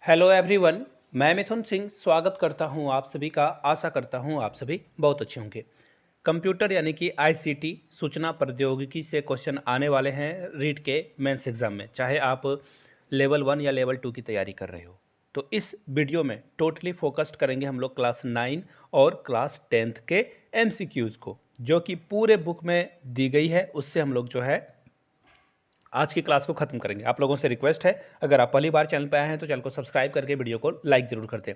Hello everyone. मैं मिथुन सिंह स्वागत करता हूं आप सभी का। आशा करता हूं आप सभी बहुत अच्छे होंगे। कंप्यूटर यानी कि आईसीटी सूचना प्रौद्योगिकी से क्वेश्चन आने वाले हैं रीट के मेंस एग्जाम में, चाहे आप लेवल 1 या लेवल 2 की तैयारी कर रहे हो। तो इस वीडियो में टोटली फोकस्ड करेंगे हम लोग क्लास 9 और क्लास 10th के एमसीक्यूज़ को, जो कि पूरे बुक में दी गई है। उससे हम लोग जो है आज की क्लास को खत्म करेंगे। आप लोगों से रिक्वेस्ट है, अगर आप पहली बार चैनल पर आए हैं तो चैनल को सब्सक्राइब करके वीडियो को लाइक जरूर कर दें।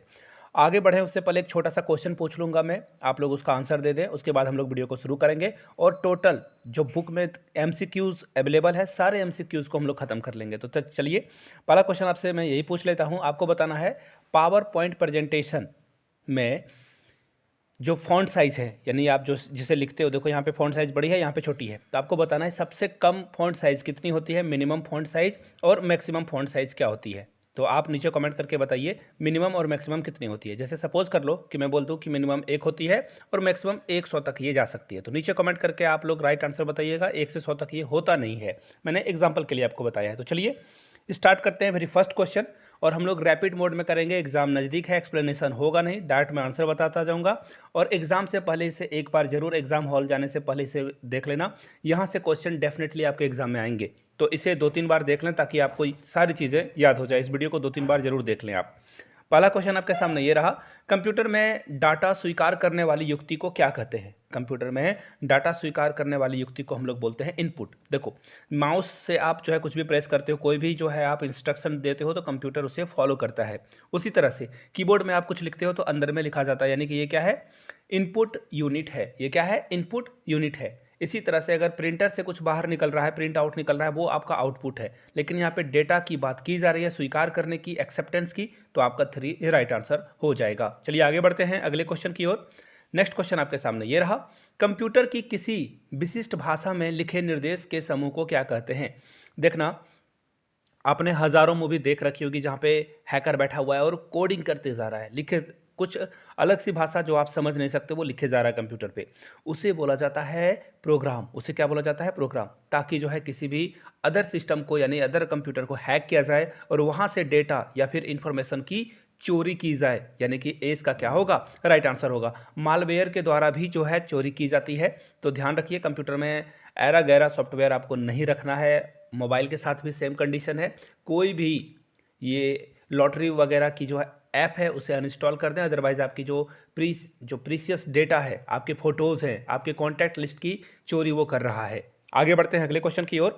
आगे बढ़ें उससे पहले एक छोटा सा क्वेश्चन पूछ लूँगा मैं, आप लोग उसका आंसर दे दें। उसके बाद हम लोग वीडियो को शुरू करेंगे और टोटल जो बुक में एमसीक्यूज़ अवेलेबल है सारे एमसीक्यूज़ को हम लोग खत्म कर लेंगे। तो चलिए, पहला क्वेश्चन आपसे मैं यही पूछ लेता हूँ। आपको बताना है पावर पॉइंट प्रेजेंटेशन में जो फॉन्ट साइज़ है, यानी आप जो जिसे लिखते हो, देखो यहाँ पे फॉन्ट साइज़ बड़ी है, यहाँ पे छोटी है, तो आपको बताना है सबसे कम फॉन्ट साइज़ कितनी होती है, मिनिमम फॉन्ट साइज़ और मैक्सिमम फॉन्ट साइज़ क्या होती है। तो आप नीचे कमेंट करके बताइए मिनिमम और मैक्सिमम कितनी होती है। जैसे सपोज कर लो कि मैं बोल दूँ कि मिनिमम 1 होती है और मैक्सिमम 100 तक ये जा सकती है। तो नीचे कमेंट करके आप लोग राइट आंसर बताइएगा। 1 से 100 तक ये होता नहीं है, मैंने एग्जाम्पल के लिए आपको बताया है। तो चलिए स्टार्ट करते हैं वेरी फर्स्ट क्वेश्चन, और हम लोग रैपिड मोड में करेंगे। एग्जाम नज़दीक है, एक्सप्लेनेशन होगा नहीं, डायरेक्ट मैं आंसर बताता जाऊंगा। और एग्जाम से पहले इसे एक बार जरूर, एग्जाम हॉल जाने से पहले इसे देख लेना। यहाँ से क्वेश्चन डेफिनेटली आपके एग्जाम में आएंगे, तो इसे 2-3 बार देख लें ताकि आपको सारी चीज़ें याद हो जाए। इस वीडियो को 2-3 बार जरूर देख लें आप। पहला क्वेश्चन आपके सामने ये रहा, कंप्यूटर में डाटा स्वीकार करने वाली युक्ति को क्या कहते हैं। कंप्यूटर में डाटा स्वीकार करने वाली युक्ति को हम लोग बोलते हैं इनपुट। देखो, माउस से आप जो है कुछ भी प्रेस करते हो, कोई भी जो है आप इंस्ट्रक्शन देते हो तो कंप्यूटर उसे फॉलो करता है। उसी तरह से कीबोर्ड में आप कुछ लिखते हो तो अंदर में लिखा जाता है, यानी कि ये क्या है, इनपुट यूनिट है। ये क्या है, इनपुट यूनिट है। इसी तरह से अगर प्रिंटर से कुछ बाहर निकल रहा है, प्रिंट आउट निकल रहा है, वो आपका आउटपुट है। लेकिन यहाँ पे डेटा की बात की जा रही है, स्वीकार करने की, एक्सेप्टेंस की, तो आपका 3 राइट आंसर हो जाएगा। चलिए आगे बढ़ते हैं अगले क्वेश्चन की ओर। नेक्स्ट क्वेश्चन आपके सामने ये रहा, कंप्यूटर की किसी विशिष्ट भाषा में लिखे निर्देश के समूह को क्या कहते हैं। देखना, आपने हज़ारों मूवी देख रखी होगी जहाँ पे हैकर बैठा हुआ है और कोडिंग करते जा रहा है, लिखे कुछ अलग सी भाषा जो आप समझ नहीं सकते, वो लिखे जा रहा है कंप्यूटर पे। उसे बोला जाता है प्रोग्राम। उसे क्या बोला जाता है, प्रोग्राम। ताकि जो है किसी भी अदर सिस्टम को, यानी अदर कंप्यूटर को हैक किया जाए और वहाँ से डेटा या फिर इंफॉर्मेशन की चोरी की जाए, यानी कि ए इसका क्या होगा, राइट आंसर होगा। मालवेयर के द्वारा भी जो है चोरी की जाती है। तो ध्यान रखिए, कंप्यूटर में ऐरा गैरा सॉफ्टवेयर आपको नहीं रखना है। मोबाइल के साथ भी सेम कंडीशन है। कोई भी ये लॉटरी वगैरह की जो है ऐप है उसे अनइंस्टॉल कर दें, अदरवाइज आपकी जो प्रीसियस डेटा है, आपके फोटोज़ हैं, आपके कॉन्टैक्ट लिस्ट की चोरी वो कर रहा है। आगे बढ़ते हैं अगले क्वेश्चन की ओर।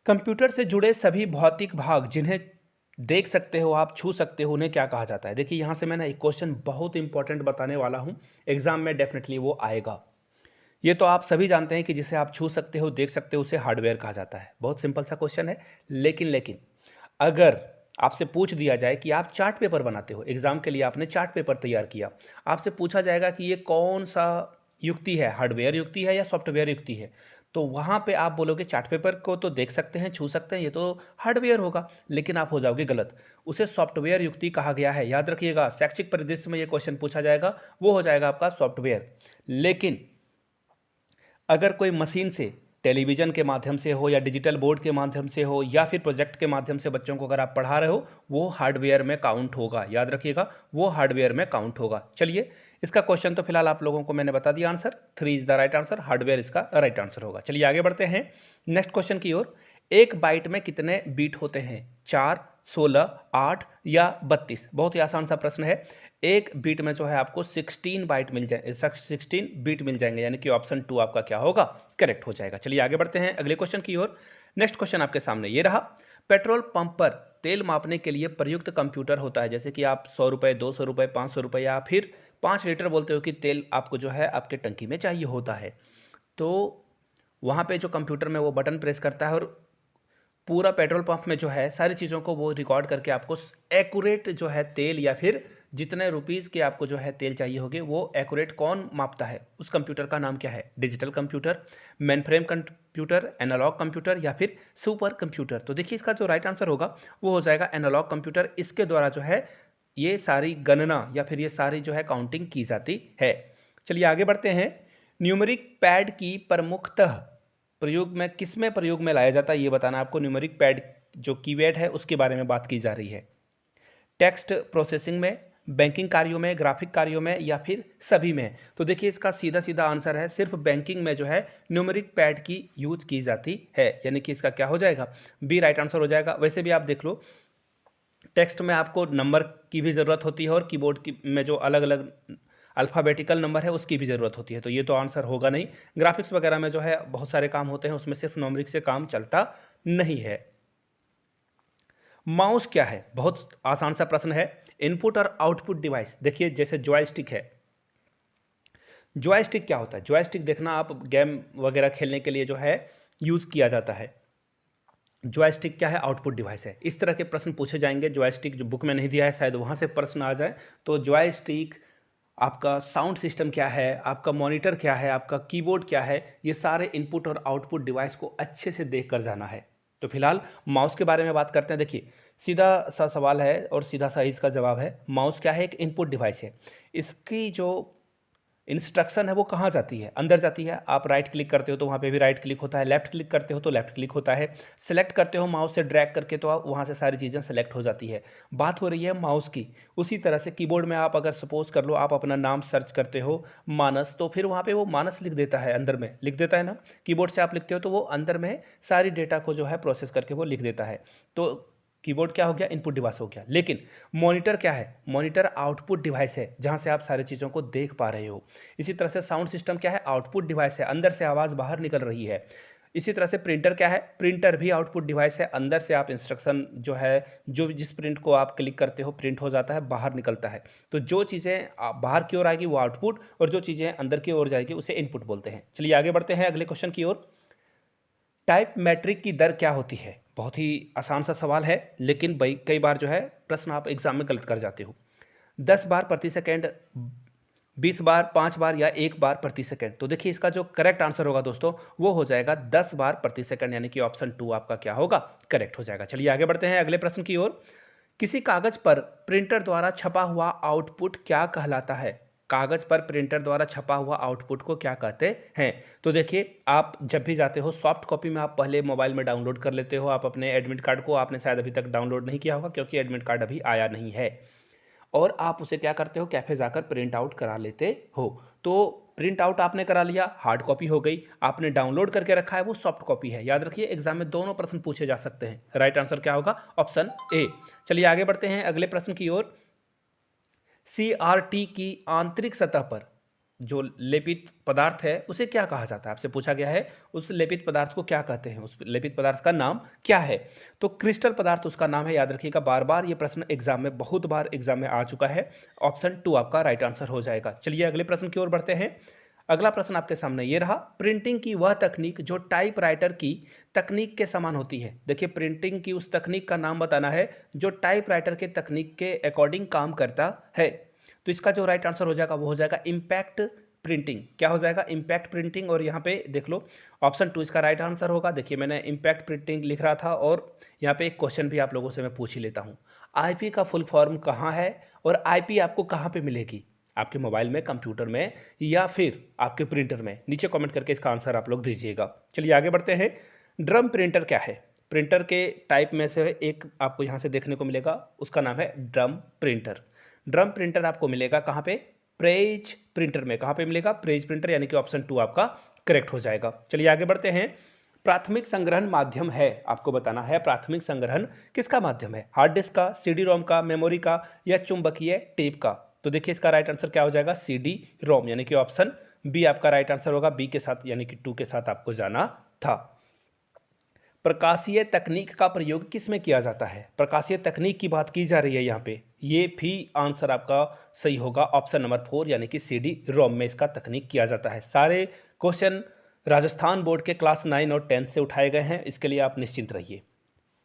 कंप्यूटर से जुड़े सभी भौतिक भाग जिन्हें देख सकते हो, आप छू सकते हो, उन्हें क्या कहा जाता है। देखिए, यहाँ से मैं ना एक क्वेश्चन बहुत इंपॉर्टेंट बताने वाला हूँ, एग्जाम में डेफिनेटली वो आएगा। ये तो आप सभी जानते हैं कि जिसे आप छू सकते हो, देख सकते हो, उसे हार्डवेयर कहा जाता है। बहुत सिंपल सा क्वेश्चन है। लेकिन अगर आपसे पूछ दिया जाए कि आप चार्ट पेपर बनाते हो, एग्जाम के लिए आपने चार्ट पेपर तैयार किया, आपसे पूछा जाएगा कि ये कौन सा युक्ति है, हार्डवेयर युक्ति है या सॉफ्टवेयर युक्ति है, तो वहाँ पे आप बोलोगे चार्ट पेपर को तो देख सकते हैं, छू सकते हैं, ये तो हार्डवेयर होगा। लेकिन आप हो जाओगे गलत, उसे सॉफ्टवेयर युक्ति कहा गया है। याद रखिएगा, शैक्षिक परिदृश्य में ये क्वेश्चन पूछा जाएगा, वो हो जाएगा आपका सॉफ्टवेयर। लेकिन अगर कोई मशीन से, टेलीविज़न के माध्यम से हो या डिजिटल बोर्ड के माध्यम से हो या फिर प्रोजेक्ट के माध्यम से बच्चों को अगर आप पढ़ा रहे हो, वो हार्डवेयर में काउंट होगा। याद रखिएगा, वो हार्डवेयर में काउंट होगा। चलिए, इसका क्वेश्चन तो फिलहाल आप लोगों को मैंने बता दिया, answer 3 is the right answer, hardware इसका राइट आंसर होगा। चलिए आगे बढ़ते हैं नेक्स्ट क्वेश्चन की ओर। एक बाइट में कितने बीट होते हैं, 4, 16, 8 या 32। बहुत ही आसान सा प्रश्न है। एक बीट में जो है आपको 16 बाइट मिल जाए, 16 बीट मिल जाएंगे, यानी कि ऑप्शन 2 आपका क्या होगा, करेक्ट हो जाएगा। चलिए आगे बढ़ते हैं अगले क्वेश्चन की ओर। नेक्स्ट क्वेश्चन आपके सामने ये रहा, पेट्रोल पंप पर तेल मापने के लिए प्रयुक्त कंप्यूटर होता है। जैसे कि आप 100 रुपये, 200 रुपये, 500 रुपये या फिर 5 लीटर बोलते हो कि तेल आपको जो है आपके टंकी में चाहिए होता है। तो वहाँ पे जो कंप्यूटर में वो बटन प्रेस करता है और पूरा पेट्रोल पंप में जो है सारी चीज़ों को वो रिकॉर्ड करके आपको एक्यूरेट जो है तेल या फिर जितने रुपीज़ के आपको जो है तेल चाहिए होगे, वो एक्यूरेट कौन मापता है, उस कंप्यूटर का नाम क्या है। Digital computer, mainframe computer, analogue computer या फिर सुपर कंप्यूटर। तो देखिए, इसका जो राइट आंसर होगा वो हो जाएगा एनालॉग कंप्यूटर। इसके द्वारा जो है ये सारी गणना या फिर ये सारी जो है काउंटिंग की जाती है। चलिए आगे बढ़ते हैं। न्यूमेरिक पैड की प्रमुखतः प्रयोग में लाया जाता है, ये बताना आपको। न्यूमेरिक पैड जो कीवर्ड है उसके बारे में बात की जा रही है। टेक्स्ट प्रोसेसिंग में, बैंकिंग कार्यों में, ग्राफिक कार्यों में, या फिर सभी में? तो देखिए इसका सीधा सीधा आंसर है सिर्फ बैंकिंग में जो है न्यूमेरिक पैड की यूज की जाती है, यानी कि इसका क्या हो जाएगा, बी राइट आंसर हो जाएगा। वैसे भी आप देख लो टेक्स्ट में आपको नंबर की भी ज़रूरत होती है और कीबोर्ड की में जो अलग अलग अल्फ़ाबेटिकल नंबर है उसकी भी ज़रूरत होती है, तो ये तो आंसर होगा नहीं। ग्राफिक्स वगैरह में जो है बहुत सारे काम होते हैं, उसमें सिर्फ न्यूमेरिक से काम चलता नहीं है। माउस क्या है? बहुत आसान सा प्रश्न है। इनपुट और आउटपुट डिवाइस। देखिए जैसे जॉयस्टिक है, जॉयस्टिक क्या होता है? जॉयस्टिक देखना आप गेम वगैरह खेलने के लिए जो है यूज़ किया जाता है। जॉयस्टिक क्या है? आउटपुट डिवाइस है। इस तरह के प्रश्न पूछे जाएंगे। जॉयस्टिक जो बुक में नहीं दिया है शायद वहाँ से प्रश्न आ जाए। तो जॉयस्टिक, आपका साउंड सिस्टम क्या है, आपका मॉनिटर क्या है, आपका कीबोर्ड क्या है, ये सारे इनपुट और आउटपुट डिवाइस को अच्छे से देख कर जाना है। तो फिलहाल माउस के बारे में बात करते हैं। देखिए सीधा सा सवाल है और सीधा सा इसका जवाब है। माउस क्या है? एक इनपुट डिवाइस है। इसकी जो इंस्ट्रक्शन है वो कहाँ जाती है? अंदर जाती है। आप राइट क्लिक करते हो तो वहाँ पे भी राइट क्लिक होता है, लेफ्ट क्लिक करते हो तो लेफ्ट क्लिक होता है, सेलेक्ट करते हो माउस से ड्रैग करके तो आप वहाँ से सारी चीज़ें सेलेक्ट हो जाती है। बात हो रही है माउस की। उसी तरह से कीबोर्ड में आप अगर सपोज कर लो आप अपना नाम सर्च करते हो मानस, तो फिर वहाँ पे वो मानस लिख देता है, अंदर में लिख देता है ना। कीबोर्ड से आप लिखते हो तो वो अंदर में सारी डेटा को जो है प्रोसेस करके वो लिख देता है। तो कीबोर्ड क्या हो गया? इनपुट डिवाइस हो गया। लेकिन मॉनिटर क्या है? मॉनिटर आउटपुट डिवाइस है, जहां से आप सारी चीज़ों को देख पा रहे हो। इसी तरह से साउंड सिस्टम क्या है? आउटपुट डिवाइस है, अंदर से आवाज़ बाहर निकल रही है। इसी तरह से प्रिंटर क्या है? प्रिंटर भी आउटपुट डिवाइस है, अंदर से आप इंस्ट्रक्शन जो है, जो जिस प्रिंट को आप क्लिक करते हो प्रिंट हो जाता है, बाहर निकलता है। तो जो चीज़ें बाहर की ओर आएगी वो आउटपुट, और जो चीज़ें अंदर की ओर जाएगी उसे इनपुट बोलते हैं। चलिए आगे बढ़ते हैं अगले क्वेश्चन की ओर। टाइप मैट्रिक की दर क्या होती है? बहुत ही आसान सा सवाल है, लेकिन भाई कई बार जो है प्रश्न आप एग्जाम में गलत कर जाते हो। 10 बार प्रति सेकेंड, 20 बार, 5 बार, या 1 बार प्रति सेकेंड? तो देखिए इसका जो करेक्ट आंसर होगा दोस्तों वो हो जाएगा 10 बार प्रति सेकेंड, यानी कि ऑप्शन 2 आपका क्या होगा? करेक्ट हो जाएगा। चलिए आगे बढ़ते हैं अगले प्रश्न की ओर। किसी कागज पर प्रिंटर द्वारा छपा हुआ आउटपुट क्या कहलाता है? कागज पर प्रिंटर द्वारा छपा हुआ आउटपुट को क्या कहते हैं? तो देखिए आप जब भी जाते हो सॉफ्ट कॉपी में आप पहले मोबाइल में डाउनलोड कर लेते हो आप अपने एडमिट कार्ड को। आपने शायद अभी तक डाउनलोड नहीं किया होगा क्योंकि एडमिट कार्ड अभी आया नहीं है, और आप उसे क्या करते हो? कैफे जाकर प्रिंट आउट करा लेते हो। तो प्रिंट आउट आपने करा लिया, हार्ड कॉपी हो गई। आपने डाउनलोड करके रखा है वो सॉफ्ट कॉपी है। याद रखिए एग्जाम में दोनों प्रश्न पूछे जा सकते हैं। राइट आंसर क्या होगा? Option A. चलिए आगे बढ़ते हैं अगले प्रश्न की ओर। सीआरटी की आंतरिक सतह पर जो लेपित पदार्थ है उसे क्या कहा जाता है? आपसे पूछा गया है उस लेपित पदार्थ को क्या कहते हैं, उस लेपित पदार्थ का नाम क्या है? तो क्रिस्टल पदार्थ उसका नाम है। याद रखिएगा, बार बार ये प्रश्न एग्जाम में, बहुत बार एग्जाम में आ चुका है। ऑप्शन 2 आपका राइट आंसर हो जाएगा। चलिए अगले प्रश्न की ओर बढ़ते हैं। अगला प्रश्न आपके सामने ये रहा। प्रिंटिंग की वह तकनीक जो टाइपराइटर की तकनीक के समान होती है। देखिए प्रिंटिंग की उस तकनीक का नाम बताना है जो टाइपराइटर के तकनीक के अकॉर्डिंग काम करता है। तो इसका जो राइट आंसर हो जाएगा वो हो जाएगा इम्पैक्ट प्रिंटिंग। क्या हो जाएगा? Impact printing. और यहाँ पे देख लो ऑप्शन 2 इसका राइट आंसर होगा। देखिए मैंने इम्पैक्ट प्रिंटिंग लिख रहा था, और यहाँ पे एक क्वेश्चन भी आप लोगों से मैं पूछ ही लेता हूँ। आईपी का फुल फॉर्म कहाँ है, और आईपी आपको कहाँ पे मिलेगी? आपके मोबाइल में, कंप्यूटर में, या फिर आपके प्रिंटर में? नीचे कमेंट करके इसका आंसर आप लोग दीजिएगा। चलिए आगे बढ़ते हैं। ड्रम प्रिंटर क्या है? प्रिंटर के टाइप में से एक आपको यहाँ से देखने को मिलेगा, उसका नाम है ड्रम प्रिंटर। ड्रम प्रिंटर आपको मिलेगा कहाँ पे? प्रेज प्रिंटर में। कहाँ पे मिलेगा? प्रेज प्रिंटर, यानी कि ऑप्शन 2 आपका करेक्ट हो जाएगा। चलिए आगे बढ़ते हैं। प्राथमिक संग्रहण माध्यम है, आपको बताना है प्राथमिक संग्रहण किसका माध्यम है? हार्ड डिस्क का, सीडी रोम का, मेमोरी का, या चुंबकीय टेप का? तो देखिए इसका राइट आंसर क्या हो जाएगा? सीडी रोम, यानी कि ऑप्शन बी आपका राइट आंसर होगा। बी के साथ यानी कि 2 के साथ आपको जाना था। प्रकाशीय तकनीक का प्रयोग किस में किया जाता है? प्रकाशीय तकनीक की बात की जा रही है यहाँ पे। ये भी आंसर आपका सही होगा, ऑप्शन नंबर 4 यानी कि सीडी रोम में इसका तकनीक किया जाता है। सारे क्वेश्चन राजस्थान बोर्ड के क्लास 9 और 10 से उठाए गए हैं, इसके लिए आप निश्चिंत रहिए।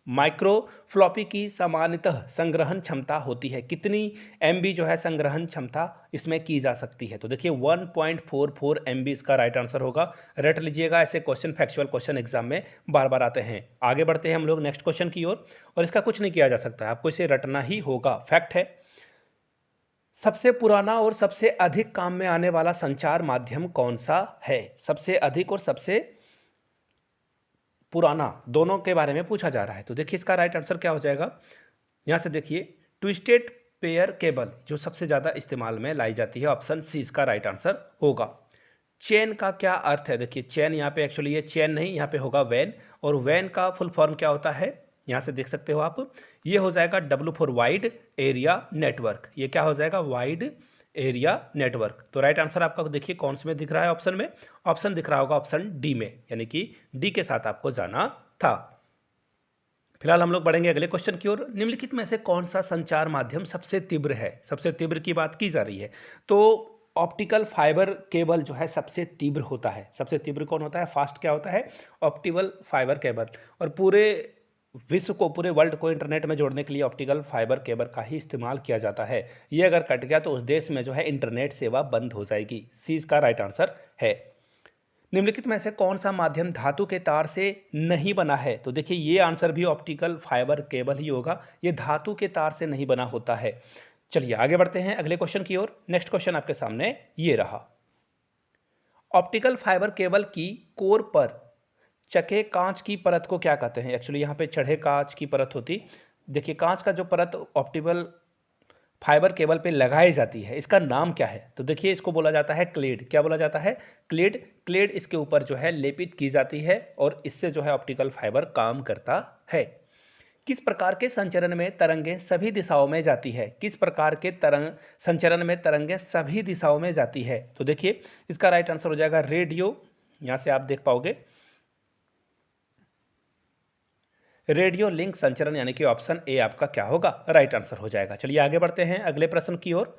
माइक्रो फ्लॉपी की सामान्यतः संग्रहण क्षमता होती है कितनी? एमबी जो है संग्रहण क्षमता इसमें की जा सकती है। तो देखिए 1.44 एमबी इसका राइट आंसर होगा। रट लीजिएगा, ऐसे क्वेश्चन फैक्चुअल क्वेश्चन एग्जाम में बार बार आते हैं। आगे बढ़ते हैं हम लोग नेक्स्ट क्वेश्चन की ओर, और इसका कुछ नहीं किया जा सकता है, आपको इसे रटना ही होगा, फैक्ट है। सबसे पुराना और सबसे अधिक काम में आने वाला संचार माध्यम कौन सा है? सबसे अधिक और सबसे पुराना दोनों के बारे में पूछा जा रहा है। तो देखिए इसका राइट आंसर क्या हो जाएगा? यहाँ से देखिए ट्विस्टेड पेयर केबल जो सबसे ज़्यादा इस्तेमाल में लाई जाती है, ऑप्शन सी इसका राइट आंसर होगा। चेन का क्या अर्थ है? देखिए चेन यहाँ पे एक्चुअली ये चेन नहीं, यहाँ पे होगा वैन, और वैन का फुल फॉर्म क्या होता है यहाँ से देख सकते हो आप, ये हो जाएगा W for wide area network. ये क्या हो जाएगा? Wide area network. तो राइट आंसर आपका देखिए कौन से में दिख रहा है ऑप्शन में? ऑप्शन दिख रहा होगा ऑप्शन डी में, यानी कि डी के साथ आपको जाना था। फिलहाल हम लोग बढ़ेंगे अगले क्वेश्चन की ओर। निम्नलिखित में से कौन सा संचार माध्यम सबसे तीव्र है? सबसे तीव्र की बात की जा रही है, तो ऑप्टिकल फाइबर केबल जो है सबसे तीव्र होता है। सबसे तीव्र कौन होता है? फास्ट क्या होता है? Optical fibre cable. और पूरे विश्व को, पूरे वर्ल्ड को इंटरनेट में जोड़ने के लिए ऑप्टिकल फाइबर केबल का ही इस्तेमाल किया जाता है। ये अगर कट गया तो उस देश में जो है इंटरनेट सेवा बंद हो जाएगी। सी इसका राइट आंसर है। निम्नलिखित में से कौन सा माध्यम धातु के तार से नहीं बना है? तो देखिए ये आंसर भी ऑप्टिकल फाइबर केबल ही होगा, ये धातु के तार से नहीं बना होता है। चलिए आगे बढ़ते हैं अगले क्वेश्चन की ओर। नेक्स्ट क्वेश्चन आपके सामने ये रहा। ऑप्टिकल फाइबर केबल की कोर पर चके कांच की परत को क्या कहते हैं? एक्चुअली यहाँ पे चढ़े कांच की परत होती। देखिए कांच का जो परत ऑप्टिकल फाइबर केबल पे लगाई जाती है, इसका नाम क्या है? तो देखिए इसको बोला जाता है क्लेड। क्या बोला जाता है? क्लेड। क्लेड इसके ऊपर जो है लेपित की जाती है और इससे जो है ऑप्टिकल फाइबर काम करता है। किस प्रकार के संचरण में तरंगें सभी दिशाओं में जाती है? किस प्रकार के संचरण में तरंगें सभी दिशाओं में जाती है? तो देखिए इसका राइट आंसर हो जाएगा रेडियो। यहां से आप देख पाओगे रेडियो लिंक संचरण, यानी कि ऑप्शन ए आपका क्या होगा? राइट आंसर हो जाएगा। चलिए आगे बढ़ते हैं अगले प्रश्न की ओर।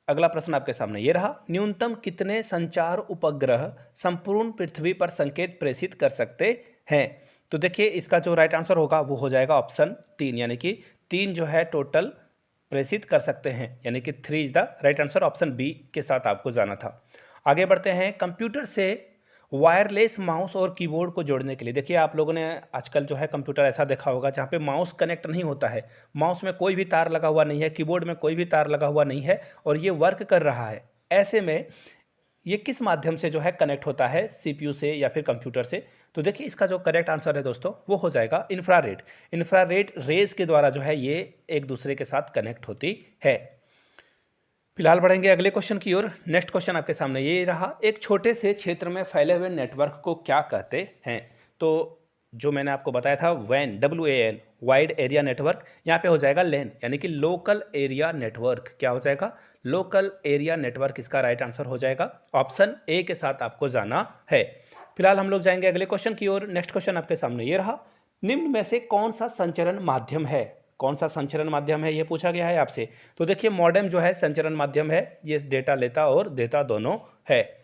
अगला प्रश्न आपके सामने ये रहा। न्यूनतम कितने संचार उपग्रह संपूर्ण पृथ्वी पर संकेत प्रेषित कर सकते हैं? तो देखिए इसका जो राइट आंसर होगा वो हो जाएगा ऑप्शन 3, यानी कि 3 जो है टोटल प्रेषित कर सकते हैं, यानी कि 3 is the right answer. Option B के साथ आपको जाना था। आगे बढ़ते हैं। कंप्यूटर से वायरलेस माउस और कीबोर्ड को जोड़ने के लिए, देखिए आप लोगों ने आजकल जो है कंप्यूटर ऐसा देखा होगा जहाँ पे माउस कनेक्ट नहीं होता है, माउस में कोई भी तार लगा हुआ नहीं है, कीबोर्ड में कोई भी तार लगा हुआ नहीं है और ये वर्क कर रहा है। ऐसे में ये किस माध्यम से जो है कनेक्ट होता है? CPU से या फिर कंप्यूटर से? तो देखिए इसका जो करेक्ट आंसर है दोस्तों वो हो जाएगा इंफ्रारेड। इंफ्रारेड रेज के द्वारा जो है ये एक दूसरे के साथ कनेक्ट होती है। फिलहाल बढ़ेंगे अगले क्वेश्चन की ओर। नेक्स्ट क्वेश्चन आपके सामने ये रहा। एक छोटे से क्षेत्र में फैले हुए नेटवर्क को क्या कहते हैं? तो जो मैंने आपको बताया था WAN, WAN wide area network, यहाँ पे हो जाएगा LAN, यानी कि लोकल एरिया नेटवर्क। क्या हो जाएगा? लोकल एरिया नेटवर्क इसका राइट आंसर हो जाएगा। ऑप्शन ए के साथ आपको जाना है। फिलहाल हम लोग जाएंगे अगले क्वेश्चन की ओर। नेक्स्ट क्वेश्चन आपके सामने ये रहा। निम्न में से कौन सा संचरण माध्यम है? कौन सा संचरण माध्यम है ये पूछा गया है आपसे। तो देखिए मॉडेम जो है संचरण माध्यम है, ये डेटा लेता और देता दोनों है।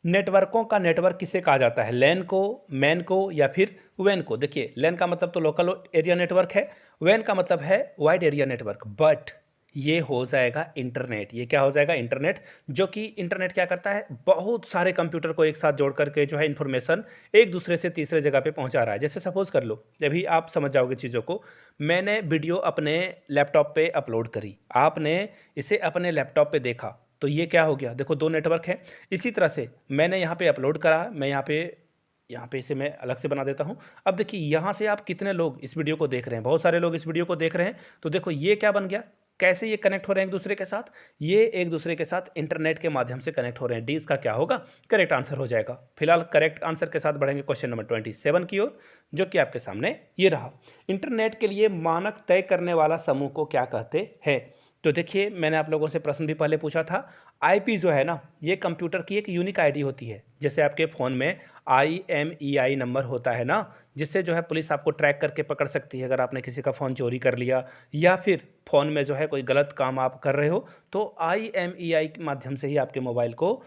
नेटवर्कों का नेटवर्क किसे कहा जाता है? लैन को, मैन को या फिर वैन को? देखिए लैन का मतलब तो लोकल एरिया नेटवर्क है, वैन का मतलब है वाइड एरिया नेटवर्क, बट ये हो जाएगा इंटरनेट। ये क्या हो जाएगा? इंटरनेट। जो कि इंटरनेट क्या करता है? बहुत सारे कंप्यूटर को एक साथ जोड़ करके जो है इन्फॉर्मेशन एक दूसरे से तीसरे जगह पे पहुंचा रहा है। जैसे सपोज कर लो, अभी आप समझ जाओगे चीज़ों को। मैंने वीडियो अपने लैपटॉप पे अपलोड करी, आपने इसे अपने लैपटॉप पे देखा, तो ये क्या हो गया? देखो दो नेटवर्क हैं। इसी तरह से मैंने यहाँ पे अपलोड करा, मैं यहाँ पे इसे मैं अलग से बना देता हूँ। अब देखिए यहाँ से आप कितने लोग इस वीडियो को देख रहे हैं? बहुत सारे लोग इस वीडियो को देख रहे हैं। तो देखो ये क्या बन गया? कैसे ये कनेक्ट हो रहे हैं एक दूसरे के साथ? ये एक दूसरे के साथ इंटरनेट के माध्यम से कनेक्ट हो रहे हैं। डी इसका क्या होगा? करेक्ट आंसर हो जाएगा। फिलहाल करेक्ट आंसर के साथ बढ़ेंगे क्वेश्चन नंबर 27 की ओर, जो कि आपके सामने ये रहा। इंटरनेट के लिए मानक तय करने वाला समूह को क्या कहते हैं? तो देखिए मैंने आप लोगों से प्रश्न भी पहले पूछा था। आईपी जो है ना, ये कंप्यूटर की एक यूनिक आईडी होती है। जैसे आपके फ़ोन में IMEI नंबर होता है ना, जिससे जो है पुलिस आपको ट्रैक करके पकड़ सकती है अगर आपने किसी का फ़ोन चोरी कर लिया या फिर फ़ोन में जो है कोई गलत काम आप कर रहे हो, तो IMEI के माध्यम से ही आपके मोबाइल को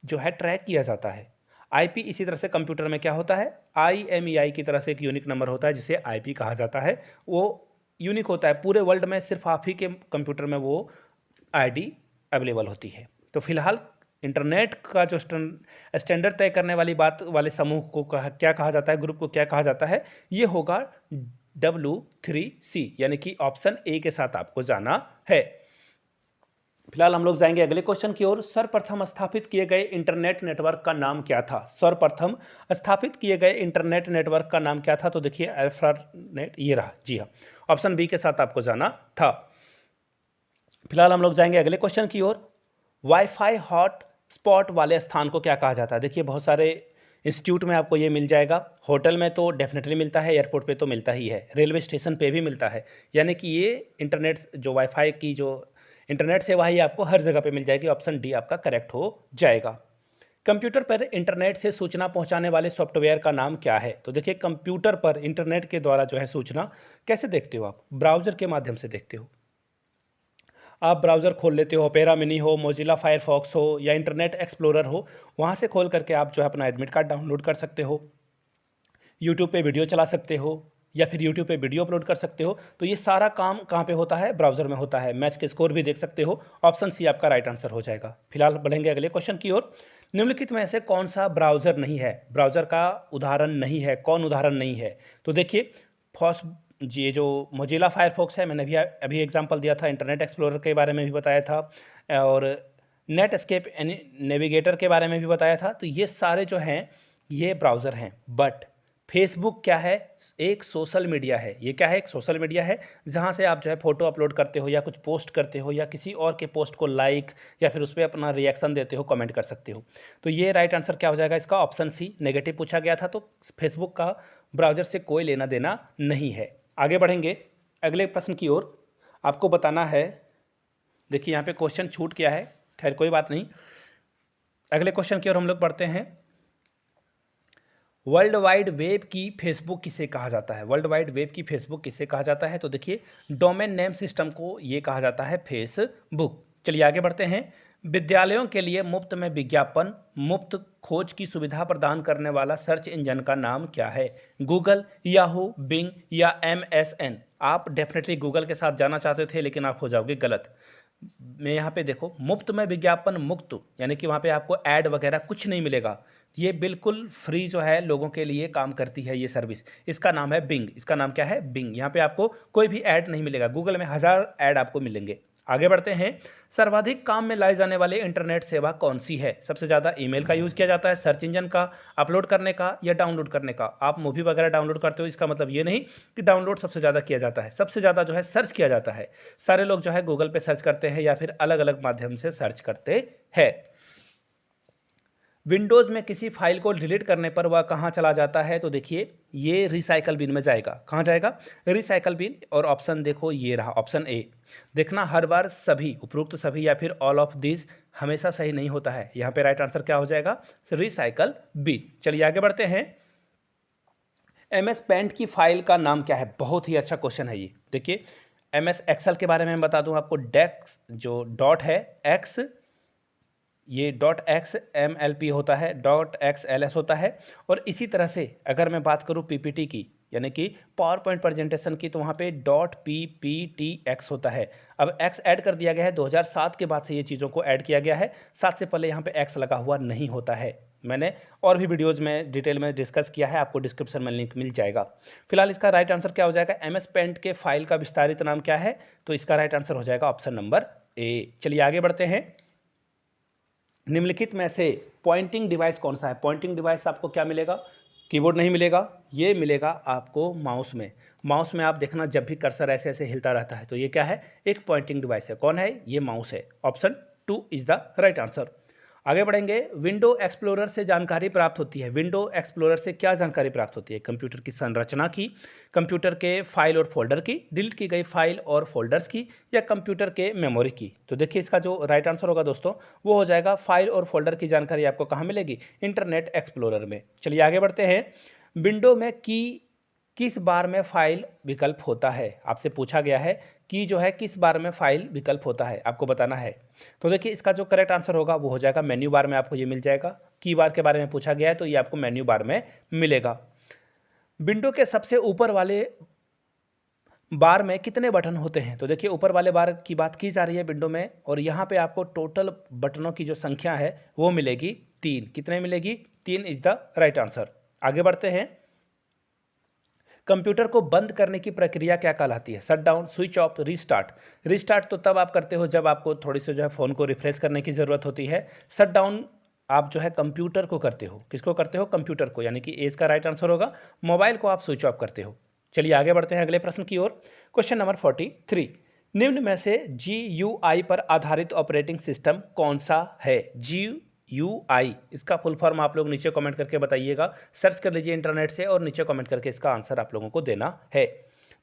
जो है ट्रैक किया जाता है। आईपी इसी तरह से कंप्यूटर में क्या होता है? IMEI की तरह से एक यूनिक नंबर होता है जिसे आईपी कहा जाता है। वो यूनिक होता है, पूरे वर्ल्ड में सिर्फ आप ही के कंप्यूटर में वो आईडी अवेलेबल होती है। तो फिलहाल इंटरनेट का जो स्टैंडर्ड तय करने वाली बात वाले समूह को क्या कहा जाता है? ग्रुप को क्या कहा जाता है? ये होगा W3C, यानी कि ऑप्शन ए के साथ आपको जाना है। फिलहाल हम लोग जाएंगे अगले क्वेश्चन की ओर। सर्वप्रथम स्थापित किए गए इंटरनेट नेटवर्क का नाम क्या था? सर्वप्रथम स्थापित किए गए इंटरनेट नेटवर्क का नाम क्या था? तो देखिए अल्फानेट, ये रहा। जी हाँ, ऑप्शन बी के साथ आपको जाना था। फिलहाल हम लोग जाएंगे अगले क्वेश्चन की ओर। वाईफाई हॉट स्पॉट वाले स्थान को क्या कहा जाता है? देखिए बहुत सारे इंस्टीट्यूट में आपको ये मिल जाएगा, होटल में तो डेफिनेटली मिलता है, एयरपोर्ट पे तो मिलता ही है, रेलवे स्टेशन पे भी मिलता है। यानी कि ये इंटरनेट जो वाईफाई की जो इंटरनेट सेवा है ये आपको हर जगह पे मिल जाएगी। ऑप्शन डी आपका करेक्ट हो जाएगा। कंप्यूटर पर इंटरनेट से सूचना पहुंचाने वाले सॉफ्टवेयर का नाम क्या है? तो देखिए कंप्यूटर पर इंटरनेट के द्वारा जो है सूचना कैसे देखते हो आप? ब्राउजर के माध्यम से देखते हो। आप ब्राउज़र खोल लेते हो, ओपेरा मिनी हो, मोजिला फायरफॉक्स हो या इंटरनेट एक्सप्लोरर हो, वहाँ से खोल करके आप जो है अपना एडमिट कार्ड डाउनलोड कर सकते हो, यूट्यूब पे वीडियो चला सकते हो या फिर यूट्यूब पे वीडियो अपलोड कर सकते हो। तो ये सारा काम कहाँ पे होता है? ब्राउज़र में होता है। मैच के स्कोर भी देख सकते हो। ऑप्शन सी आपका राइट आंसर हो जाएगा। फिलहाल बढ़ेंगे अगले क्वेश्चन की ओर। निम्नलिखित में से कौन सा ब्राउज़र नहीं है? ब्राउज़र का उदाहरण नहीं है, कौन उदाहरण नहीं है? तो देखिए ये जो मोजिला फायरफॉक्स है, मैंने अभी एग्जांपल दिया था, इंटरनेट एक्सप्लोरर के बारे में भी बताया था और नेट एस्केप नेविगेटर के बारे में भी बताया था। तो ये सारे जो हैं ये ब्राउज़र हैं। बट फेसबुक क्या है? एक सोशल मीडिया है। ये क्या है? एक सोशल मीडिया है जहाँ से आप जो है फ़ोटो अपलोड करते हो या कुछ पोस्ट करते हो या किसी और के पोस्ट को लाइक या फिर उस पर अपना रिएक्शन देते हो, कमेंट कर सकते हो। तो ये राइट आंसर क्या हो जाएगा इसका? Option C. नेगेटिव पूछा गया था तो फेसबुक का ब्राउज़र से कोई लेना देना नहीं है। आगे बढ़ेंगे अगले प्रश्न की ओर। आपको बताना है, देखिए यहाँ पे क्वेश्चन छूट गया है, खैर कोई बात नहीं। अगले क्वेश्चन की ओर हम लोग बढ़ते हैं। वर्ल्ड वाइड वेब की फेसबुक किसे कहा जाता है? वर्ल्ड वाइड वेब की फेसबुक किसे कहा जाता है? तो देखिए डोमेन नेम सिस्टम को ये कहा जाता है फेसबुक। चलिए आगे बढ़ते हैं। विद्यालयों के लिए मुफ्त में विज्ञापन, मुफ्त खोज की सुविधा प्रदान करने वाला सर्च इंजन का नाम क्या है? गूगल, याहू, बिंग या MSN? आप डेफिनेटली गूगल के साथ जाना चाहते थे लेकिन आप हो जाओगे गलत। मैं यहाँ पे देखो, मुफ्त में विज्ञापन, मुक्त यानी कि वहाँ पे आपको ऐड वगैरह कुछ नहीं मिलेगा। ये बिल्कुल फ्री जो है लोगों के लिए काम करती है ये सर्विस। इसका नाम है बिंग। इसका नाम क्या है? बिंग। यहाँ पे आपको कोई भी ऐड नहीं मिलेगा। गूगल में 1000 ऐड आपको मिलेंगे। आगे बढ़ते हैं। सर्वाधिक काम में लाई जाने वाली इंटरनेट सेवा कौन सी है? सबसे ज़्यादा ईमेल का यूज़ किया जाता है, सर्च इंजन का, अपलोड करने का या डाउनलोड करने का? आप मूवी वगैरह डाउनलोड करते हो, इसका मतलब ये नहीं कि डाउनलोड सबसे ज़्यादा किया जाता है। सबसे ज़्यादा जो है सर्च किया जाता है। सारे लोग जो है गूगल पे सर्च करते हैं या फिर अलग अलग माध्यम से सर्च करते हैं। विंडोज़ में किसी फाइल को डिलीट करने पर वह कहाँ चला जाता है? तो देखिए ये रिसाइकल बिन में जाएगा। कहाँ जाएगा? Recycle bin. और ऑप्शन देखो ये रहा, ऑप्शन ए। देखना हर बार सभी, उपरोक्त सभी या फिर ऑल ऑफ दिस हमेशा सही नहीं होता है। यहाँ पे राइट आंसर क्या हो जाएगा? Recycle bin. चलिए आगे बढ़ते हैं। MS पेंट की फाइल का नाम क्या है? बहुत ही अच्छा क्वेश्चन है ये। देखिए MS एक्सेल के बारे में बता दूं आपको। डेक्स जो डॉट है एक्स, ये .xmlp होता है, .xls होता है। और इसी तरह से अगर मैं बात करूं PPT की यानी कि पावर पॉइंट प्रेजेंटेशन की, तो वहाँ पे .pptx होता है। अब x ऐड कर दिया गया है, 2007 के बाद से ये चीज़ों को ऐड किया गया है। 7 से पहले यहाँ पे x लगा हुआ नहीं होता है। मैंने और भी वीडियोज़ में डिटेल में डिस्कस किया है, आपको डिस्क्रिप्शन में लिंक मिल जाएगा। फिलहाल इसका राइट आंसर क्या हो जाएगा? MS पेंट के फाइल का विस्तारित नाम क्या है? तो इसका राइट आंसर हो जाएगा ऑप्शन नंबर ए। चलिए आगे बढ़ते हैं। निम्नलिखित में से पॉइंटिंग डिवाइस कौन सा है? पॉइंटिंग डिवाइस आपको क्या मिलेगा? कीबोर्ड नहीं मिलेगा, ये मिलेगा आपको माउस में। माउस में आप देखना जब भी कर्सर ऐसे ऐसे हिलता रहता है तो ये क्या है? एक पॉइंटिंग डिवाइस है। कौन है? ये माउस है। Option 2 is the right answer. आगे बढ़ेंगे। विंडो एक्सप्लोरर से जानकारी प्राप्त होती है। विंडो एक्सप्लोरर से क्या जानकारी प्राप्त होती है? कंप्यूटर की संरचना की, कंप्यूटर के फाइल और फोल्डर की, डिलीट की गई फाइल और फोल्डर्स की, या कंप्यूटर के मेमोरी की? तो देखिए इसका जो राइट आंसर होगा दोस्तों वो हो जाएगा फाइल और फोल्डर की जानकारी आपको कहाँ मिलेगी? इंटरनेट एक्सप्लोरर में। चलिए आगे बढ़ते हैं। विंडो में किस बार में फाइल विकल्प होता है? आपसे पूछा गया है कि जो है किस बार में फाइल विकल्प होता है, आपको बताना है। तो देखिए इसका जो करेक्ट आंसर होगा वो हो जाएगा मेन्यू बार में, आपको ये मिल जाएगा। की बार के बारे में पूछा गया है तो ये आपको मेन्यू बार में मिलेगा। विंडो के सबसे ऊपर वाले बार में कितने बटन होते हैं? तो देखिए ऊपर वाले बार की बात की जा रही है विंडो में, और यहाँ पे आपको टोटल बटनों की जो संख्या है वो मिलेगी 3। कितने मिलेगी? 3 इज द राइट आंसर। आगे बढ़ते हैं। कंप्यूटर को बंद करने की प्रक्रिया क्या कहलाती है? Shut down, switch off, restart. Restart तो तब आप करते हो जब आपको थोड़ी सी जो है फ़ोन को रिफ्रेश करने की ज़रूरत होती है। शट डाउन आप जो है कंप्यूटर को करते हो। किसको करते हो? कंप्यूटर को, यानी कि ए इसका राइट आंसर होगा। मोबाइल को आप स्विच ऑफ करते हो। चलिए आगे बढ़ते हैं अगले प्रश्न की ओर। क्वेश्चन नंबर 43, निम्न में से GUI पर आधारित ऑपरेटिंग सिस्टम कौन सा है? GUI इसका फुल फॉर्म आप लोग नीचे कमेंट करके बताइएगा। सर्च कर लीजिए इंटरनेट से और नीचे कमेंट करके इसका आंसर आप लोगों को देना है।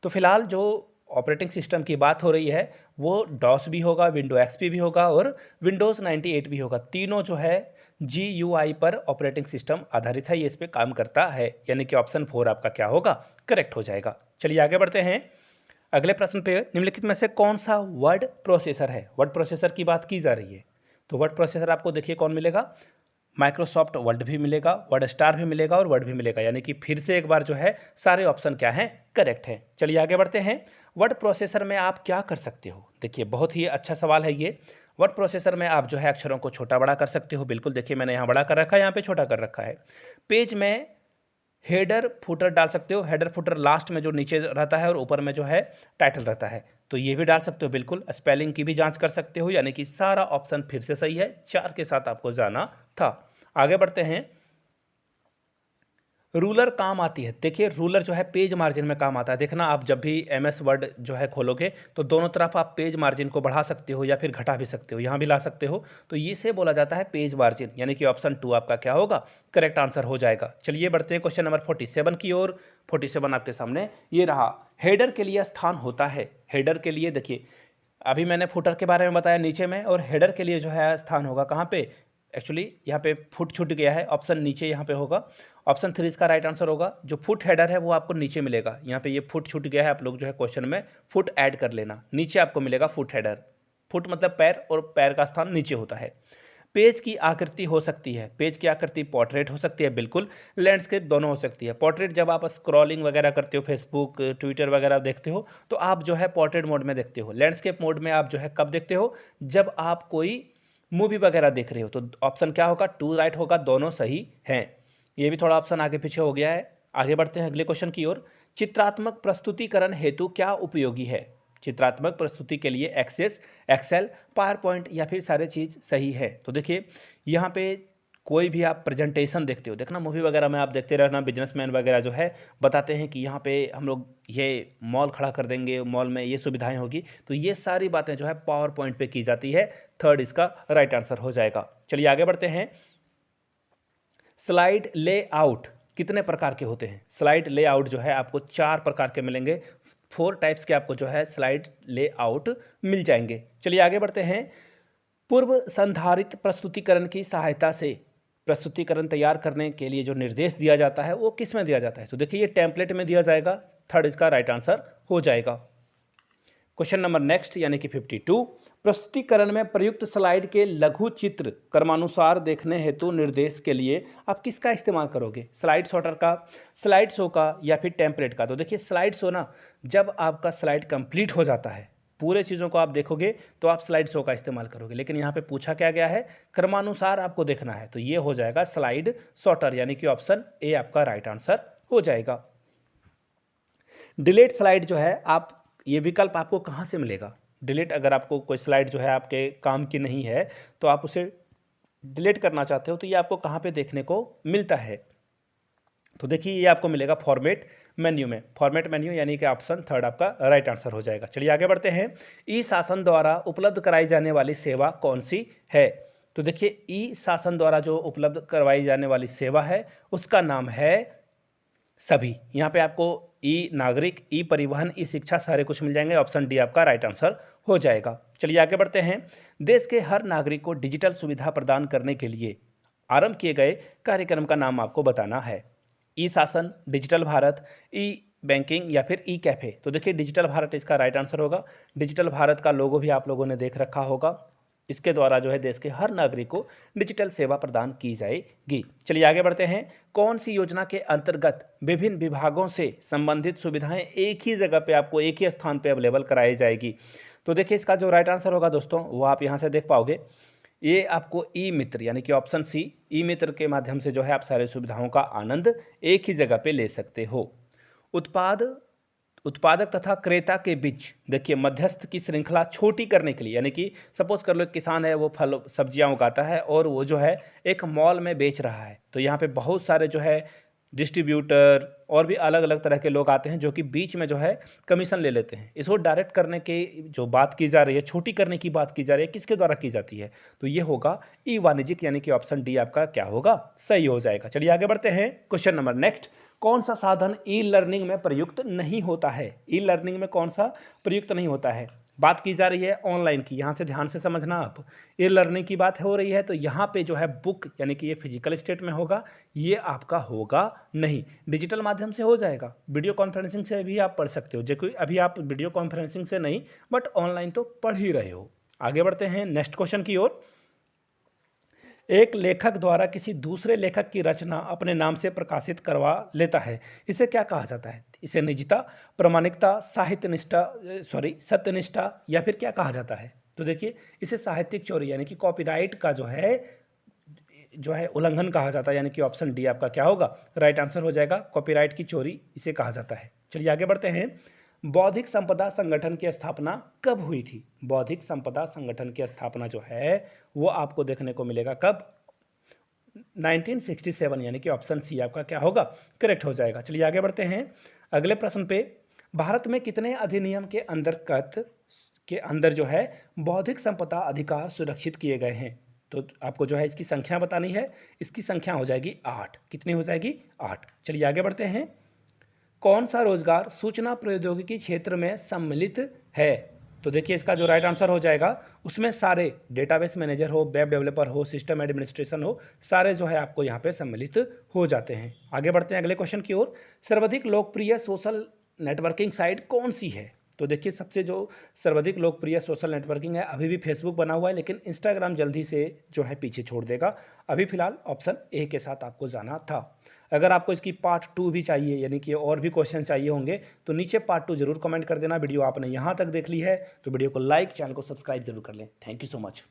तो फिलहाल जो ऑपरेटिंग सिस्टम की बात हो रही है वो डॉस भी होगा, विंडो XP भी होगा और विंडोज़ 98 भी होगा। तीनों जो है GUI पर ऑपरेटिंग सिस्टम आधारित है, ये इस पर काम करता है, यानी कि ऑप्शन 4 आपका क्या होगा? करेक्ट हो जाएगा। चलिए आगे बढ़ते हैं अगले प्रश्न पे। निम्नलिखित में से कौन सा वर्ड प्रोसेसर है? वर्ड प्रोसेसर की बात की जा रही है, तो वर्ड प्रोसेसर आपको देखिए कौन मिलेगा? माइक्रोसॉफ्ट वर्ड भी मिलेगा, वर्ड स्टार भी मिलेगा और वर्ड भी मिलेगा, यानी कि फिर से एक बार जो है सारे ऑप्शन क्या हैं? करेक्ट हैं। चलिए आगे बढ़ते हैं। वर्ड प्रोसेसर में आप क्या कर सकते हो? देखिए बहुत ही अच्छा सवाल है ये। वर्ड प्रोसेसर में आप जो है अक्षरों को छोटा बड़ा कर सकते हो। बिल्कुल देखिए मैंने यहाँ बड़ा कर रखा है, यहाँ पे छोटा कर रखा है। पेज में हेडर फुटर डाल सकते हो। हेडर फुटर लास्ट में जो नीचे रहता है और ऊपर में जो है टाइटल रहता है, तो ये भी डाल सकते हो। बिल्कुल स्पेलिंग की भी जांच कर सकते हो, यानी कि सारा ऑप्शन फिर से सही है। 4 के साथ आपको जाना था। आगे बढ़ते हैं। रूलर काम आती है। देखिए रूलर जो है पेज मार्जिन में काम आता है। देखना आप जब भी MS वर्ड जो है खोलोगे तो दोनों तरफ आप पेज मार्जिन को बढ़ा सकते हो या फिर घटा भी सकते हो, यहाँ भी ला सकते हो। तो ये से बोला जाता है पेज मार्जिन, यानी कि ऑप्शन 2 आपका क्या होगा? करेक्ट आंसर हो जाएगा। चलिए बढ़ते हैं क्वेश्चन नंबर 47 की ओर। 47 आपके सामने ये रहा। हेडर के लिए स्थान होता है। हेडर के लिए देखिए अभी मैंने फुटर के बारे में बताया नीचे में, और हेडर के लिए जो है स्थान होगा कहाँ पे? एक्चुअली यहाँ पे फुट छूट गया है, ऑप्शन नीचे यहाँ पे होगा। ऑप्शन 3 इसका राइट आंसर होगा। जो फुट हेडर है वो आपको नीचे मिलेगा। यहाँ पे ये फुट छूट गया है, आप लोग जो है क्वेश्चन में फुट ऐड कर लेना। नीचे आपको मिलेगा फुट हेडर। फुट मतलब पैर, और पैर का स्थान नीचे होता है। पेज की आकृति हो सकती है। पेज की आकृति पोर्ट्रेट हो सकती है, बिल्कुल। लैंडस्केप दोनों हो सकती है। पोर्ट्रेट जब आप स्क्रॉलिंग वगैरह करते हो, फेसबुक ट्विटर वगैरह देखते हो, तो आप जो है पोर्ट्रेट मोड में देखते हो। लैंडस्केप मोड में आप जो है कब देखते हो? जब आप कोई मूवी वगैरह देख रहे हो। तो ऑप्शन क्या होगा? 2 राइट होगा, दोनों सही हैं। ये भी थोड़ा ऑप्शन आगे पीछे हो गया है। आगे बढ़ते हैं अगले क्वेश्चन की ओर। चित्रात्मक प्रस्तुतिकरण हेतु क्या उपयोगी है? चित्रात्मक प्रस्तुति के लिए एक्सेस, एक्सेल, पावर पॉइंट या फिर सारे चीज़ सही है। तो देखिए यहाँ पे कोई भी आप प्रेजेंटेशन देखते हो, देखना मूवी वगैरह में आप देखते रहना, बिजनेसमैन वगैरह जो है बताते हैं कि यहाँ पे हम लोग ये मॉल खड़ा कर देंगे, मॉल में ये सुविधाएं होगी। तो ये सारी बातें जो है पावर पॉइंट पे की जाती है। 3 इसका राइट आंसर हो जाएगा। चलिए आगे बढ़ते हैं। स्लाइड लेआउट कितने प्रकार के होते हैं? स्लाइड लेआउट जो है आपको 4 प्रकार के मिलेंगे। 4 टाइप्स के आपको जो है स्लाइड लेआउट मिल जाएंगे। चलिए आगे बढ़ते हैं। पूर्व संधारित प्रस्तुतिकरण की सहायता से प्रस्तुतिकरण तैयार करने के लिए जो निर्देश दिया जाता है वो किस में दिया जाता है? तो देखिए ये टेम्पलेट में दिया जाएगा। 3 इसका राइट आंसर हो जाएगा। क्वेश्चन नंबर नेक्स्ट यानी कि 52, प्रस्तुतिकरण में प्रयुक्त स्लाइड के लघु चित्र क्रमानुसार देखने हेतु निर्देश के लिए आप किसका इस्तेमाल करोगे? स्लाइड सॉर्टर का, स्लाइड शो का या फिर टेम्पलेट का? तो देखिए स्लाइड शो ना, जब आपका स्लाइड कंप्लीट हो जाता है, पूरे चीज़ों को आप देखोगे तो आप स्लाइड शो का इस्तेमाल करोगे। लेकिन यहाँ पे पूछा क्या गया है? क्रमानुसार आपको देखना है, तो ये हो जाएगा स्लाइड सॉर्टर, यानी कि ऑप्शन ए आपका राइट आंसर हो जाएगा। डिलीट स्लाइड जो है आप, ये विकल्प आपको कहाँ से मिलेगा? डिलीट, अगर आपको कोई स्लाइड जो है आपके काम की नहीं है तो आप उसे डिलीट करना चाहते हो, तो ये आपको कहाँ पे देखने को मिलता है? तो देखिए ये आपको मिलेगा फॉर्मेट मेन्यू में। फॉर्मेट मेन्यू यानी कि ऑप्शन 3 आपका राइट आंसर हो जाएगा। चलिए आगे बढ़ते हैं। ई शासन द्वारा उपलब्ध कराई जाने वाली सेवा कौन सी है? तो देखिए ई शासन द्वारा जो उपलब्ध करवाई जाने वाली सेवा है उसका नाम है सभी। यहाँ पे आपको ई नागरिक, ई परिवहन, ई शिक्षा सारे कुछ मिल जाएंगे। ऑप्शन डी आपका राइट आंसर हो जाएगा। चलिए आगे बढ़ते हैं। देश के हर नागरिक को डिजिटल सुविधा प्रदान करने के लिए आरंभ किए गए कार्यक्रम का नाम आपको बताना है। ई शासन, डिजिटल भारत, ई बैंकिंग या फिर ई कैफे? तो देखिए डिजिटल भारत इसका राइट आंसर होगा। डिजिटल भारत का लोगो भी आप लोगों ने देख रखा होगा। इसके द्वारा जो है देश के हर नागरिक को डिजिटल सेवा प्रदान की जाएगी। चलिए आगे बढ़ते हैं। कौन सी योजना के अंतर्गत विभिन्न विभागों से संबंधित सुविधाएं एक ही जगह पे आपको एक ही स्थान पे अवेलेबल कराई जाएगी? तो देखिए इसका जो राइट आंसर होगा दोस्तों वो आप यहाँ से देख पाओगे। ये आपको ई मित्र यानी कि ऑप्शन सी, ई मित्र के माध्यम से जो है आप सारी सुविधाओं का आनंद एक ही जगह पे ले सकते हो। उत्पादक तथा क्रेता के बीच देखिए मध्यस्थ की श्रृंखला छोटी करने के लिए, यानी कि सपोज कर लो एक किसान है, वो फल सब्जियां उगाता है और वो जो है एक मॉल में बेच रहा है, तो यहाँ पे बहुत सारे जो है डिस्ट्रीब्यूटर और भी अलग अलग तरह के लोग आते हैं जो कि बीच में जो है कमीशन ले लेते हैं। इसको डायरेक्ट करने की जो बात की जा रही है, छोटी करने की बात की जा रही है, किसके द्वारा की जाती है? तो ये होगा ई वाणिज्यिक, यानी कि ऑप्शन डी आपका क्या होगा? सही हो जाएगा। चलिए आगे बढ़ते हैं। क्वेश्चन नंबर नेक्स्ट, कौन सा साधन ई लर्निंग में प्रयुक्त नहीं होता है? ई लर्निंग में कौन सा प्रयुक्त नहीं होता है? बात की जा रही है ऑनलाइन की, यहाँ से ध्यान से समझना आप। ई लर्निंग की बात हो रही है तो यहाँ पे जो है बुक, यानी कि ये फिजिकल स्टेट में होगा, ये आपका होगा नहीं, डिजिटल माध्यम से हो जाएगा। वीडियो कॉन्फ्रेंसिंग से भी आप पढ़ सकते हो, जो कि अभी आप वीडियो कॉन्फ्रेंसिंग से नहीं बट ऑनलाइन तो पढ़ ही रहे हो। आगे बढ़ते हैं नेक्स्ट क्वेश्चन की ओर। एक लेखक द्वारा किसी दूसरे लेखक की रचना अपने नाम से प्रकाशित करवा लेता है, इसे क्या कहा जाता है? इसे निजता, प्रामाणिकता, सत्यनिष्ठा या फिर क्या कहा जाता है? तो देखिए इसे साहित्यिक चोरी यानी कि कॉपीराइट का जो है उल्लंघन कहा जाता है, यानी कि ऑप्शन डी आपका क्या होगा? राइट आंसर हो जाएगा। कॉपीराइट की चोरी इसे कहा जाता है। चलिए आगे बढ़ते हैं। बौद्धिक संपदा संगठन की स्थापना कब हुई थी? बौद्धिक संपदा संगठन की स्थापना जो है वो आपको देखने को मिलेगा कब? 1967, यानी कि ऑप्शन सी आपका क्या होगा? करेक्ट हो जाएगा। चलिए आगे बढ़ते हैं अगले प्रश्न पे। भारत में कितने अधिनियम के अंदर जो है बौद्धिक संपदा अधिकार सुरक्षित किए गए हैं? तो आपको जो है इसकी संख्या बतानी है। इसकी संख्या हो जाएगी 8। कितनी हो जाएगी? 8। चलिए आगे बढ़ते हैं। कौन सा रोजगार सूचना प्रौद्योगिकी क्षेत्र में सम्मिलित है? तो देखिए इसका जो राइट आंसर हो जाएगा, उसमें सारे डेटाबेस मैनेजर हो, वेब डेवलपर हो, सिस्टम एडमिनिस्ट्रेशन हो, सारे जो है आपको यहाँ पे सम्मिलित हो जाते हैं। आगे बढ़ते हैं अगले क्वेश्चन की ओर। सर्वाधिक लोकप्रिय सोशल नेटवर्किंग साइट कौन सी है? तो देखिए सबसे जो सर्वाधिक लोकप्रिय सोशल नेटवर्किंग है, अभी भी फेसबुक बना हुआ है, लेकिन इंस्टाग्राम जल्दी से जो है पीछे छोड़ देगा। अभी फिलहाल ऑप्शन ए के साथ आपको जाना था। अगर आपको इसकी पार्ट 2 भी चाहिए, यानी कि और भी क्वेश्चन चाहिए होंगे, तो नीचे पार्ट 2 जरूर कमेंट कर देना। वीडियो आपने यहाँ तक देख ली है तो वीडियो को लाइक, चैनल को सब्सक्राइब जरूर कर लें। Thank you so much.